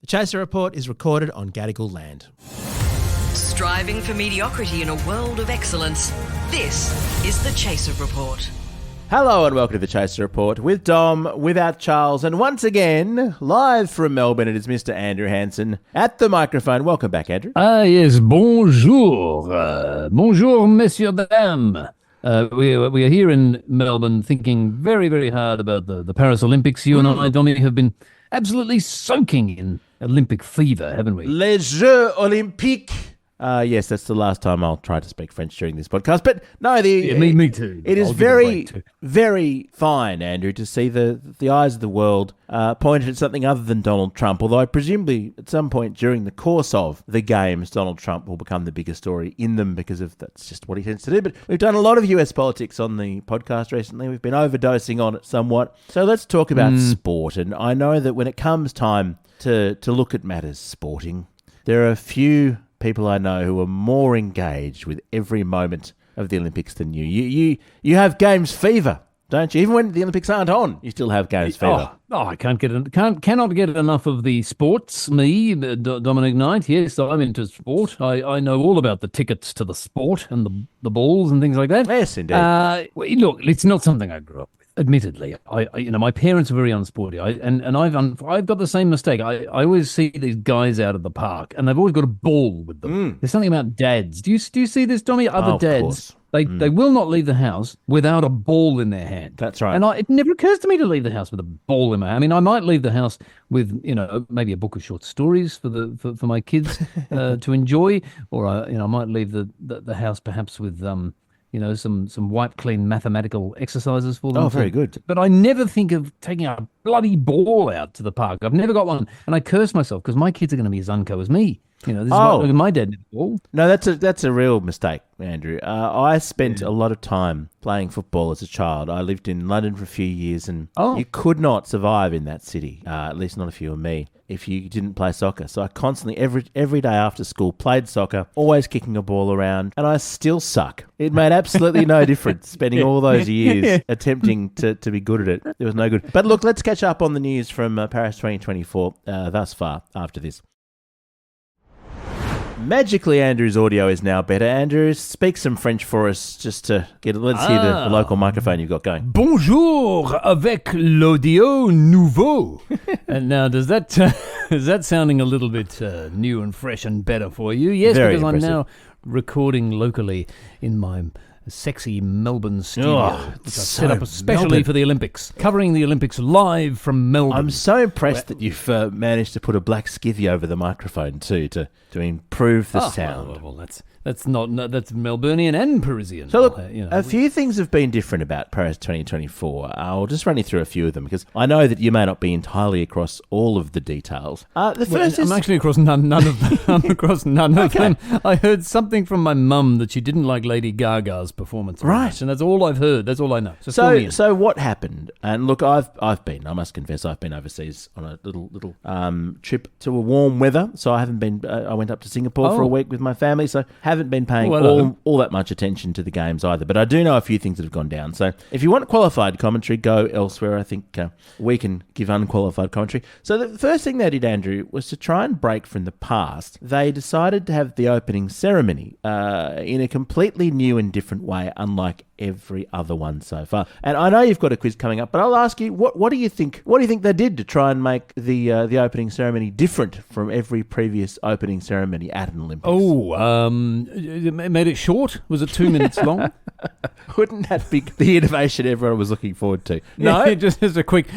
The Chaser Report is recorded on Gadigal land. Striving for mediocrity in a world of excellence. This is the Chaser Report. Hello and welcome to the Chaser Report with Dom, without Charles, and once again, live from Melbourne, it is Mr. Andrew Hansen at the microphone. Welcome back, Andrew. Yes, bonjour. Bonjour, messieurs, dames. We are here in Melbourne thinking very, very hard about the Paris Olympics. You and I, Dommy, have been absolutely soaking in Olympic fever, haven't we? Les Jeux Olympiques. Yes, that's the last time I'll try to speak French during this podcast. But no, me too. It is very, very fine, Andrew, to see the eyes of the world pointed at something other than Donald Trump. Although presumably at some point during the course of the games, Donald Trump will become the biggest story in them because of that's just what he tends to do. But we've done a lot of US politics on the podcast recently. We've been overdosing on it somewhat. So let's talk about sport. And I know that when it comes time to look at matters sporting, there are a few people I know who are more engaged with every moment of the Olympics than you. You have games fever, don't you? Even when the Olympics aren't on, you still have games fever. I cannot get enough of the sports. Me, Dominic Knight. Yes, I'm into sport. I know all about the tickets to the sport and the balls and things like that. Yes, indeed. Look, it's not something I grew up with. Admittedly, my parents are very unsporty, and I've got the same mistake. I always see these guys out of the park, and they've always got a ball with them. There's something about dads. Do you see this, Tommy? Other dads, they will not leave the house without a ball in their hand. That's right. And it never occurs to me to leave the house with a ball in my hand. I mean, I might leave the house with maybe a book of short stories for my kids to enjoy, or I might leave the house perhaps with some wipe clean mathematical exercises for them. Oh, very good. But I never think of taking a bloody ball out to the park. I've never got one. And I curse myself because my kids are going to be as unco as me. This is what my dad did ball. No, that's a real mistake, Andrew. I spent a lot of time playing football as a child. I lived in London for a few years, and you could not survive in that city, at least not if you were me, if you didn't play soccer. So I constantly, every day after school, played soccer, always kicking a ball around, and I still suck. It made absolutely no difference spending all those years attempting to be good at it. It was no good. But look, let's catch up on the news from Paris 2024 thus far after this. Magically, Andrew's audio is now better. Andrew, speak some French for us just to let's hear the local microphone you've got going. Bonjour avec l'audio nouveau. And now, does that sounding a little bit new and fresh and better for you? Yes, Very because impressive. I'm now recording locally in my sexy Melbourne studio, which I set up especially for the Olympics, covering the Olympics live from Melbourne. I'm so impressed that you've managed to put a black skivvy over the microphone too to improve the sound. Well, that's Melburnian and Parisian. So look, a few things have been different about Paris 2024. I'll just run you through a few of them because I know that you may not be entirely across all of the details. The first is... I'm actually across none of them. I'm across none of them. I heard something from my mum that she didn't like Lady Gaga's performance. Right. And that's all I've heard. That's all I know. So what happened? And look, I must confess, I've been overseas on a little trip to a warm weather. So I haven't been, I went up to Singapore for a week with my family. So haven't been paying all that much attention to the games either. But I do know a few things that have gone down. So if you want qualified commentary, go elsewhere. I think we can give unqualified commentary. So the first thing they did, Andrew, was to try and break from the past. They decided to have the opening ceremony in a completely new and different way, unlike every other one so far. And I know you've got a quiz coming up, but I'll ask you, what do you think? What do you think they did to try and make the opening ceremony different from every previous opening ceremony at an Olympics? It made it short. Was it 2 minutes long? Wouldn't that be the innovation everyone was looking forward to? No, just a quick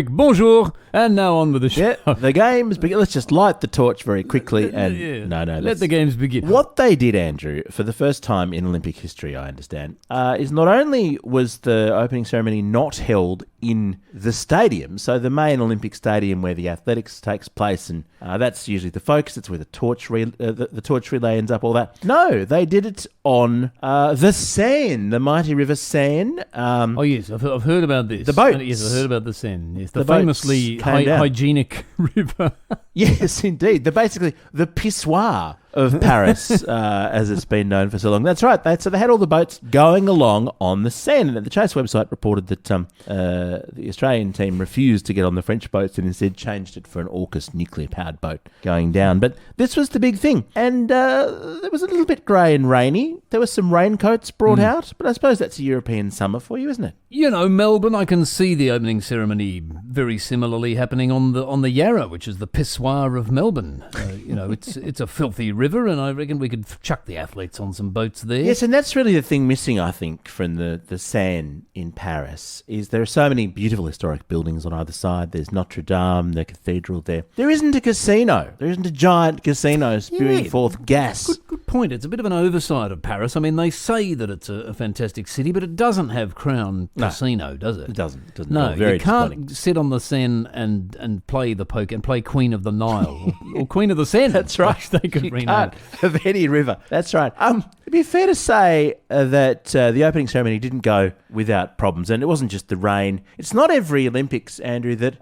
bonjour, and now on with the show. Yeah, the games begin. Let's just light the torch very quickly, and let the games begin. What they did, Andrew, for the first time in Olympic history, I understand, is not only was the opening ceremony not held in the stadium, so the main Olympic stadium where the athletics takes place, and that's usually the focus. It's where the torch relay ends up. All that. No, they did it on the Seine, the mighty River Seine. Yes, I've heard about this. The boats. Yes, I've heard about the Seine. Yes, the boats famously hygienic river. Yes, indeed. They're basically the pissoir of Paris, as it's been known for so long. That's right. So they had all the boats going along on the Seine. And the Chase website reported that the Australian team refused to get on the French boats and instead changed it for an AUKUS nuclear-powered boat going down. But this was the big thing. And it was a little bit grey and rainy. There were some raincoats brought out, but I suppose that's a European summer for you, isn't it? You know, Melbourne, I can see the opening ceremony very similarly happening on the Yarra, which is the pissoir of Melbourne. It's a filthy river, and I reckon we could chuck the athletes on some boats there. Yes, and that's really the thing missing, I think, from the Seine in Paris, is there are so many beautiful historic buildings on either side. There's Notre Dame, the cathedral there. There isn't a casino. There isn't a giant casino spewing forth gas. Good point. It's a bit of an oversight of Paris. I mean, they say that it's a fantastic city, but it doesn't have Crown Casino, does it? It doesn't. No, very you can't sit on the Seine and play the poker and play Queen of the Nile or Queen of the Seine. That's right. They could rename it. Of any river. That's right. It'd be fair to say that the opening ceremony didn't go without problems, and it wasn't just the rain. It's not every Olympics, Andrew, that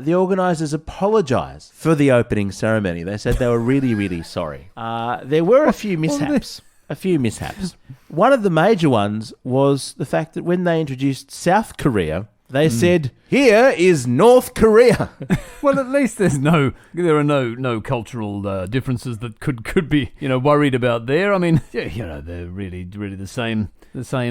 the organisers apologise for the opening ceremony. They said they were really, really sorry. There were a few mishaps. One of the major ones was the fact that when they introduced South Korea, they said, "Here is North Korea." Well, at least there are no cultural differences that could be worried about there. I mean, they're really the same,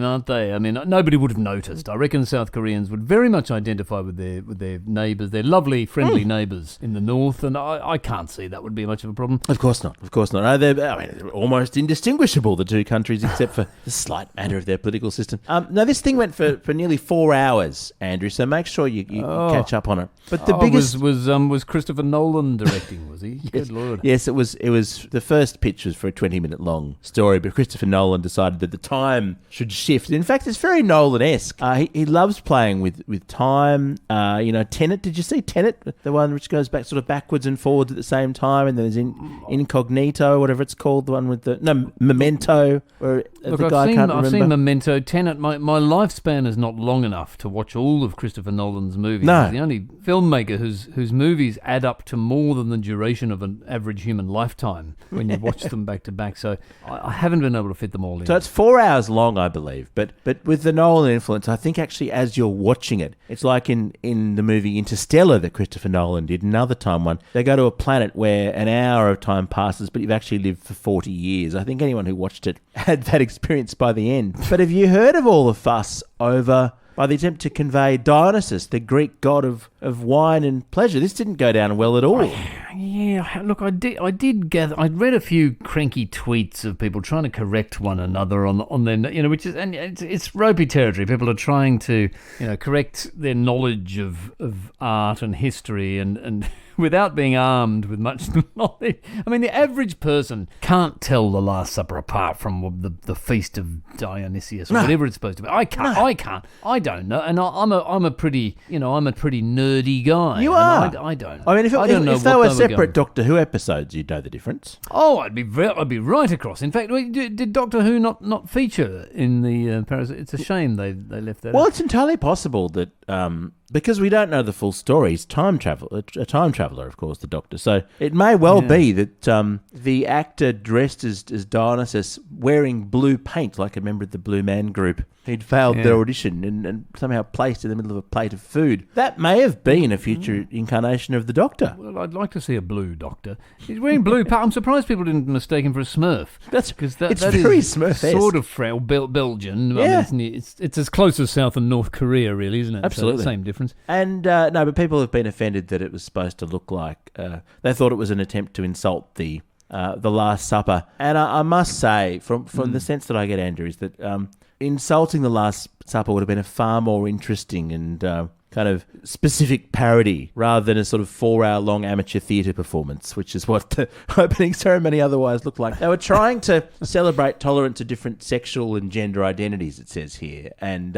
aren't they? I mean, nobody would have noticed. I reckon South Koreans would very much identify with their neighbours, their lovely, friendly neighbours in the north, and I can't see that would be much of a problem. Of course not. No, they're almost indistinguishable, the two countries, except for the slight matter of their political system. Now, this thing went for nearly 4 hours, Andrew, so make sure you catch up on it. But the biggest was Christopher Nolan directing, was he? Good Lord. Yes, it was the first pitch was for a 20-minute long story, but Christopher Nolan decided that the time should shift. In fact, it's very Nolan-esque. He loves playing with time. Tenet, did you see Tenet? The one which goes back sort of backwards and forwards at the same time, and then there's Incognito, whatever it's called, the one with Memento, where Look, the guy can't remember. I've seen Memento, Tenet. My lifespan is not long enough to watch all of Christopher Nolan's movies. No. He's the only filmmaker whose movies add up to more than the duration of an average human lifetime when you watch them back to back. So I haven't been able to fit them all in. So it's 4 hours long, I believe. But with the Nolan influence, I think actually as you're watching it, it's like in the movie Interstellar that Christopher Nolan did, another time one. They go to a planet where an hour of time passes, but you've actually lived for 40 years. I think anyone who watched it had that experience by the end. But have you heard of all the fuss over by the attempt to convey Dionysus, the Greek god of wine and pleasure? This didn't go down well at all. Yeah, look, I did gather. I'd read a few cranky tweets of people trying to correct one another on their, which is, and it's ropey territory. People are trying to, correct their knowledge of art and history and without being armed with much knowledge. I mean, the average person can't tell the Last Supper apart from the Feast of Dionysius or whatever it's supposed to be. I can't. I don't know. And I'm a pretty nerdy guy. You are. I don't. I mean, if they were separate Doctor Who episodes, you'd know the difference. Oh, I'd be right across. In fact, did Doctor Who not feature in the Paris? It's a shame they left that. Well, out. it's entirely possible that because we don't know the full story, he's a time traveller, of course, the Doctor. So it may well be that the actor dressed as Dionysus, wearing blue paint like a member of the Blue Man Group, he'd failed their audition and somehow placed in the middle of a plate of food. That may have been a future incarnation of the Doctor. Well, I'd like to see a blue Doctor. He's wearing blue paint. I'm surprised people didn't mistake him for a Smurf. That's because it's very Smurf-esque. Sort of frail Belgian. Yeah. I mean, it's as close as South and North Korea, really, isn't it? Absolutely. So same difference. And no, but people have been offended that it was supposed to look like they thought it was an attempt to insult the Last Supper. And I must say, from the sense that I get, Andrew, is that insulting the Last Supper would have been a far more interesting and kind of specific parody rather than a sort of 4-hour-long amateur theatre performance, which is what the opening ceremony otherwise looked like. They were trying to celebrate tolerance of different sexual and gender identities, it says here, and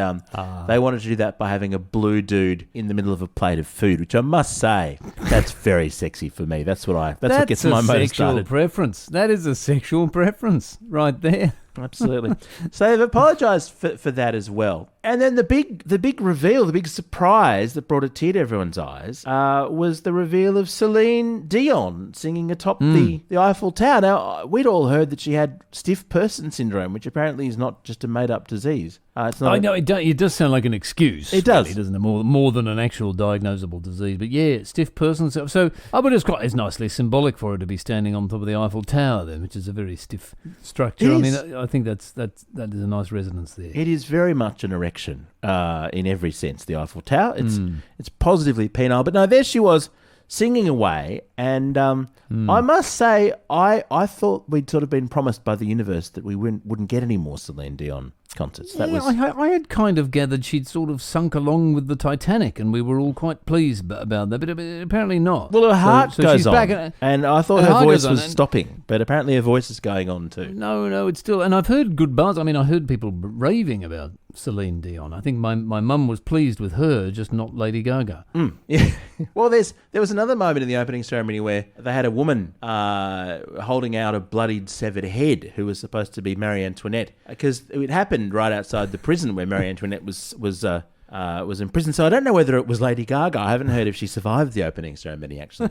they wanted to do that by having a blue dude in the middle of a plate of food, which I must say, that's very sexy for me. That's what gets my motor started. Preference. That is a sexual preference right there. Absolutely. So they've apologised for that as well. And then the big reveal, the big surprise that brought a tear to everyone's eyes was the reveal of Celine Dion singing atop the Eiffel Tower. Now, we'd all heard that she had stiff person syndrome, which apparently is not just a made-up disease. It's not. I know it does sound like an excuse. It does, really, doesn't it? More than an actual diagnosable disease. But yeah, stiff person. So I would describe it's nicely symbolic for her to be standing on top of the Eiffel Tower, then, which is a very stiff structure. I mean, I think that is a nice resonance there. It is very much an erection in every sense. The Eiffel Tower. It's positively penile. But no, there she was singing away, and I must say, I thought we'd sort of been promised by the universe that we wouldn't get any more Celine Dion concerts. I had kind of gathered she'd sort of sunk along with the Titanic, and we were all quite pleased about that, but apparently not. Well, her heart goes she's on, back, and I thought her voice was stopping, but apparently her voice is going on too. No, it's still, and I've heard good buzz. I mean, I heard people raving about Celine Dion. I think my mum was pleased with her, just not Lady Gaga. Yeah. Well, there was another moment in the opening ceremony where they had a woman holding out a bloodied, severed head who was supposed to be Marie Antoinette, because it happened right outside the prison where Marie Antoinette was in prison. So I don't know whether it was Lady Gaga. I haven't heard if she survived the opening ceremony, actually.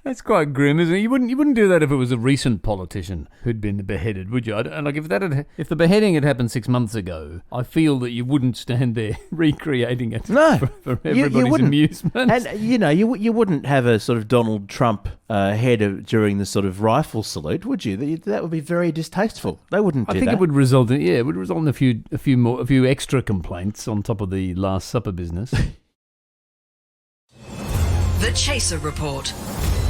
That's quite grim, isn't it? You wouldn't do that if it was a recent politician who'd been beheaded, would you? And like if the beheading had happened 6 months ago, I feel that you wouldn't stand there recreating it. No, for everybody's amusement. And you wouldn't have a sort of Donald Trump head during the sort of rifle salute, would you? That would be very distasteful. They wouldn't do that. I think it would result in a few extra complaints on top of the Last Supper business. The Chaser Report.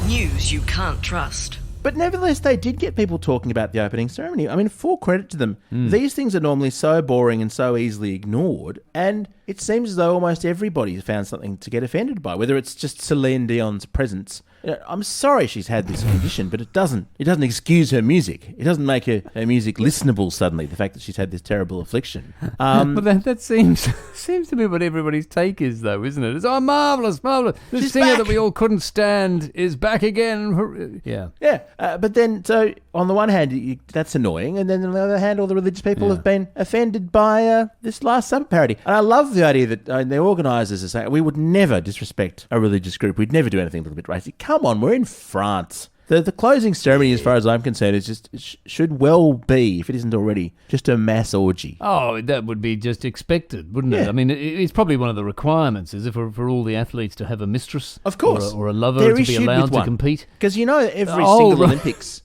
News you can't trust. But nevertheless, they did get people talking about the opening ceremony. I mean, full credit to them. These things are normally so boring and so easily ignored, and it seems as though almost everybody's found something to get offended by, whether it's just Celine Dion's presence. I'm sorry she's had this condition, but it doesn't excuse her music. It doesn't make her music listenable suddenly, the fact that she's had this terrible affliction. But that seems to be what everybody's take is, though, isn't it? It's, marvellous. The She's singer back. that we all couldn't stand is back again. Yeah. Yeah, but then, so on the one hand, that's annoying, and then on the other hand, all the religious people have been offended by this Last Supper parody. And I love the idea that the organisers are saying, we would never disrespect a religious group. We'd never do anything a little bit racy. Come on, we're in France. The closing ceremony, as far as I'm concerned, is just should well be, if it isn't already, just a mass orgy. Oh, that would be just expected, wouldn't it? I mean, it's probably one of the requirements, is it, for all the athletes to have a mistress, of course, or a lover to be allowed to compete. Because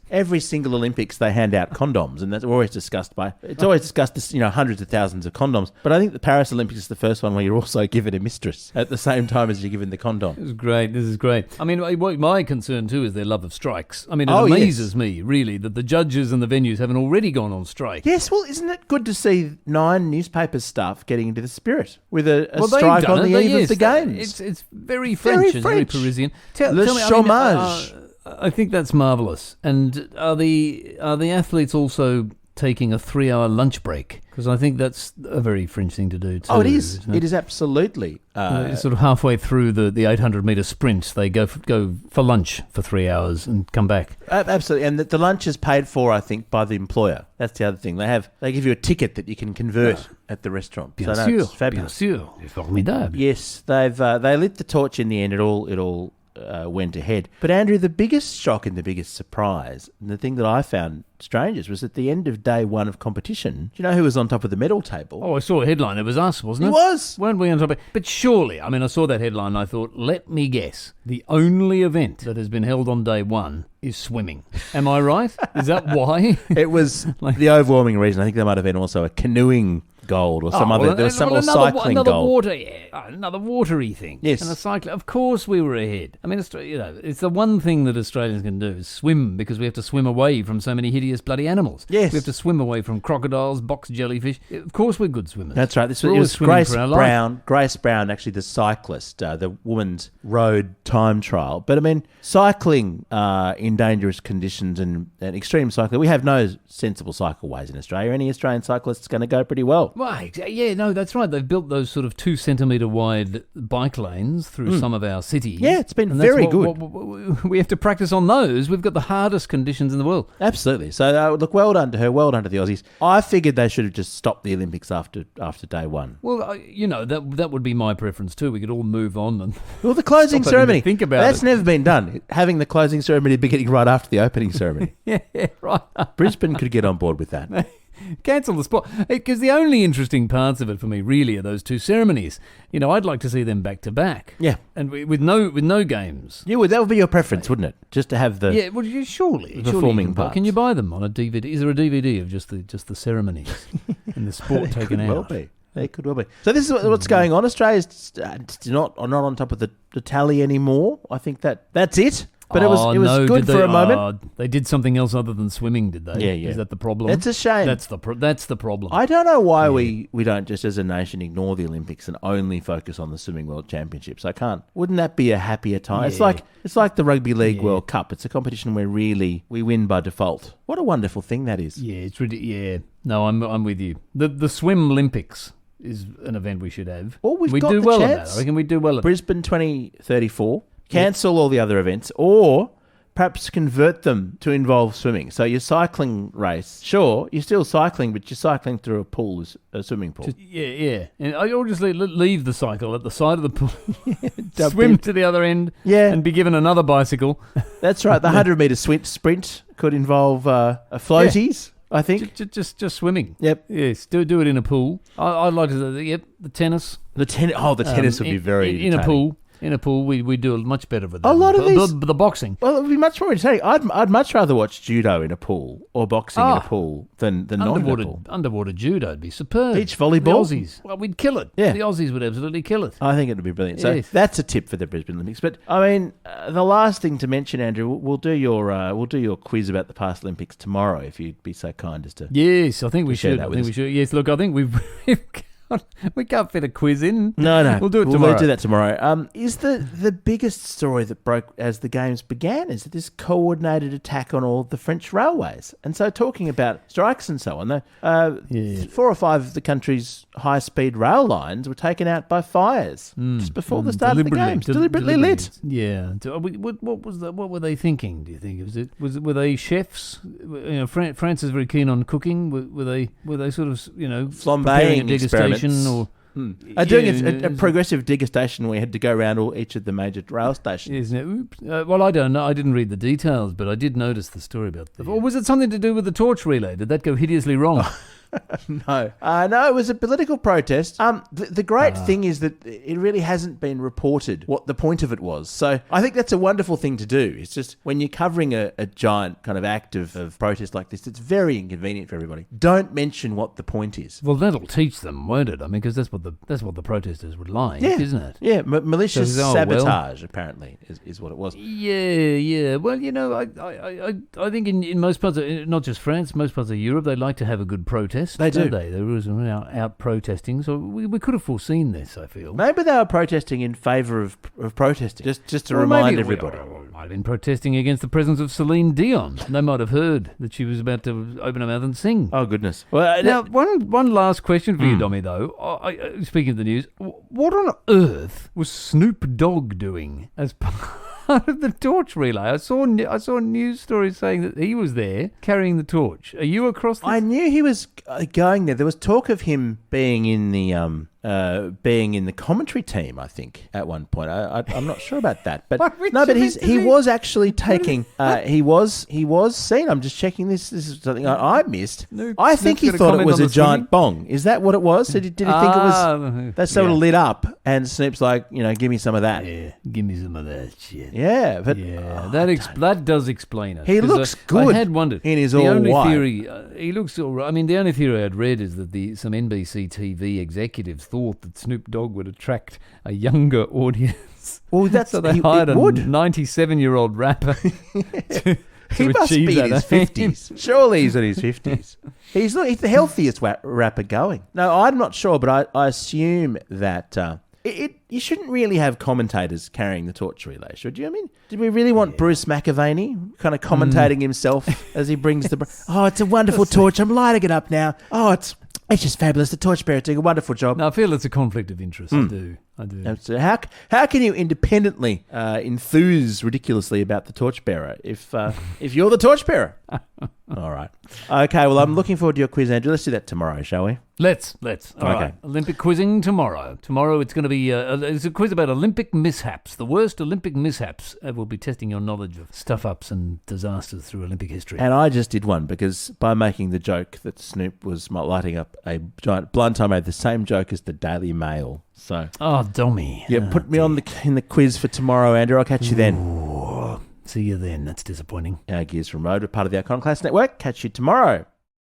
every single Olympics they hand out condoms, and that's always discussed hundreds of thousands of condoms. But I think the Paris Olympics is the first one where you're also given a mistress at the same time as you're given the condom. This is great. I mean, my concern too is their love of strikes. I mean, it amazes me, really, that the judges and the venues haven't already gone on strike. Yes, well, isn't it good to see 9 newspaper staff getting into the spirit with a strike on the eve of the games? It's very French and very Parisian. Tell me, chômage. I think that's marvellous. And are the athletes also taking a 3-hour lunch break? Because I think that's a very French thing to do too. Oh, it is. It is absolutely. Sort of halfway through the 800-metre sprint, they go for lunch for 3 hours and come back. Absolutely. And the lunch is paid for, I think, by the employer. That's the other thing. They give you a ticket that you can convert at the restaurant. Bien so sûr, it's fabulous. Bien sûr. C'est formidable. Yes, they lit the torch in the end. It all went ahead. But Andrew, the biggest shock and the biggest surprise, and the thing that I found strangest, was at the end of day 1 of competition. Do you know who was on top of the medal table? Oh, I saw a headline. It was us, wasn't it? It was. Weren't we on top of it? But surely, I mean, I saw that headline and I thought, let me guess, the only event that has been held on day 1 is swimming. Am I right? Is that why? It was the overwhelming reason. I think there might have been also a canoeing gold or some other. There was some cycling gold. Another watery thing. Yes, and a cycling. Of course, we were ahead. I mean, it's the one thing that Australians can do is swim, because we have to swim away from so many hideous bloody animals. Yes, we have to swim away from crocodiles, box jellyfish. Of course, we're good swimmers. That's right. It was Grace Brown, actually the cyclist, the women's road time trial. But I mean, cycling in dangerous conditions and extreme cycling. We have no sensible cycleways in Australia. Any Australian cyclist's going to go pretty well. Well, yeah, no, that's right. They've built those sort of 2 centimetre wide bike lanes through some of our cities. Yeah, it's been And very that's good. what we have to practice on those. We've got the hardest conditions in the world. Absolutely. So, look, well done to her, well done to the Aussies. I figured they should have just stopped the Olympics after day one. Well, that would be my preference too. We could all move on. And Well, the closing stop having ceremony. to think about That's it. never been done. Having the closing ceremony beginning right after the opening ceremony. Yeah, right. Brisbane could get on board with that. Cancel the sport. Because the only interesting parts of it for me really are those 2 ceremonies. I'd like to see them back to back. Yeah. And with no games. Yeah, well, that would be your preference, wouldn't it? Just to have the... Yeah, well, surely performing you parts. can you buy them on a DVD? Is there a DVD of just the ceremonies and the sport taken could out? well be. They could well be. So this is what's going on. Australia's not on top of the tally anymore. I think that's it. But it was good for a moment. They did something else other than swimming, did they? Yeah, yeah. Is that the problem? It's a shame. That's the problem. I don't know why we don't just as a nation ignore the Olympics and only focus on the Swimming World Championships. I can't. Wouldn't that be a happier time? Yeah. It's like the Rugby League World Cup. It's a competition where really we win by default. What a wonderful thing that is. Yeah, it's really No, I'm with you. The Swim Olympics is an event we should have. Well, we do the well chance. at that. I reckon we do well at Brisbane 2034. Cancel all the other events, or perhaps convert them to involve swimming. So your cycling race, sure, you're still cycling, but you're cycling through a pool, a swimming pool. Yeah. And I'll just leave the cycle at the side of the pool, swim to the other end, and be given another bicycle. That's right. The 100-metre sprint could involve floaties. I think just swimming. Yep. Yes. Do it in a pool. I'd like to. The tennis. The tennis would be very in a pool. In a pool, we do much better with that. A lot of these... The boxing. Well, it would be much more entertaining. I'd much rather watch judo in a pool or boxing in a pool than not in a pool. Underwater judo would be superb. Beach volleyball? The Aussies. Well, we'd kill it. Yeah. The Aussies would absolutely kill it. I think it would be brilliant. Yes. So that's a tip for the Brisbane Olympics. But, I mean, the last thing to mention, Andrew, we'll do your quiz about the past Olympics tomorrow, if you'd be so kind as to... Yes, I think we should. Yes, look, I think we've we can't fit a quiz in. No. We'll do it tomorrow. We'll do that tomorrow. Is the biggest story that broke as the games began is this coordinated attack on all the French railways. And so talking about strikes and so on, 4 or 5 of the country's high-speed rail lines were taken out by fires just before the start of the games. Deliberately lit. Yeah. What were they thinking, do you think? Were they chefs? France is very keen on cooking. Were they sort of, flambeing experiments? Or doing a progressive degustation where you had to go around each of the major rail stations. Isn't it? Oops. Well, I don't know. I didn't read the details, but I did notice the story about that. Or was it something to do with the torch relay? Did that go hideously wrong? No, it was a political protest. The great thing is that it really hasn't been reported what the point of it was. So I think that's a wonderful thing to do. It's just when you're covering a giant kind of act of protest like this, it's very inconvenient for everybody. Don't mention what the point is. Well, that'll teach them, won't it? I mean, because that's what the protesters would like, isn't it? Yeah, malicious sabotage apparently is what it was. Yeah. Well, I think in most parts, not just France, most parts of Europe, they like to have a good protest. They do. They were out protesting, so we could have foreseen this, I feel. Maybe they were protesting in favour of protesting, just to remind everybody. Might have been protesting against the presence of Celine Dion. They might have heard that she was about to open her mouth and sing. Oh, goodness. Well, now, one last question for you, Dommy, though. Speaking of the news, what on earth was Snoop Dogg doing as part of the torch relay? I saw news stories saying that he was there carrying the torch. Are you across this? I knew he was going there. There was talk of him being in the commentary team, I think, at one point. I'm not sure about that, but he was actually taking. He was seen. I'm just checking this. This is something I missed. I think he thought it was a giant bong. Is that what it was? Did he think it was? That sort of lit up, and Snoop's like, give me some of that. Yeah, give me some of that shit. Yeah, but that does explain it. He looks good. I had wondered in his all white. Theory. He looks all right. I mean, the only theory I had read is that some NBC TV executives thought that Snoop Dogg would attract a younger audience. Well, so they hired a 97-year-old rapper. He must be in his 50s. Surely he's in his 50s. He's the healthiest rapper going. No, I'm not sure, but I assume that You shouldn't really have commentators carrying the torch relay, should you? I mean, did we really want Bruce McAvaney kind of commentating himself as he brings the... Oh, it's a wonderful torch. I'm lighting it up now. Oh, it's just fabulous. The torchbearer doing a wonderful job. No, I feel it's a conflict of interest. I do. So how can you independently enthuse ridiculously about the torchbearer if you're the torchbearer? All right. Okay, well, I'm looking forward to your quiz, Andrew. Let's do that tomorrow, shall we? Let's. All right. Olympic quizzing tomorrow. Tomorrow it's going to be it's a quiz about Olympic mishaps, the worst Olympic mishaps. We'll be testing your knowledge of stuff-ups and disasters through Olympic history. And I just did one because by making the joke that Snoop was lighting up a giant blunt, I made the same joke as the Daily Mail. So, Dommy. Yeah, put me in the quiz for tomorrow, Andrew. I'll catch you then. Ooh, see you then. That's disappointing. Our Gears from Road, we're part of the Iconoclast Network. Catch you tomorrow.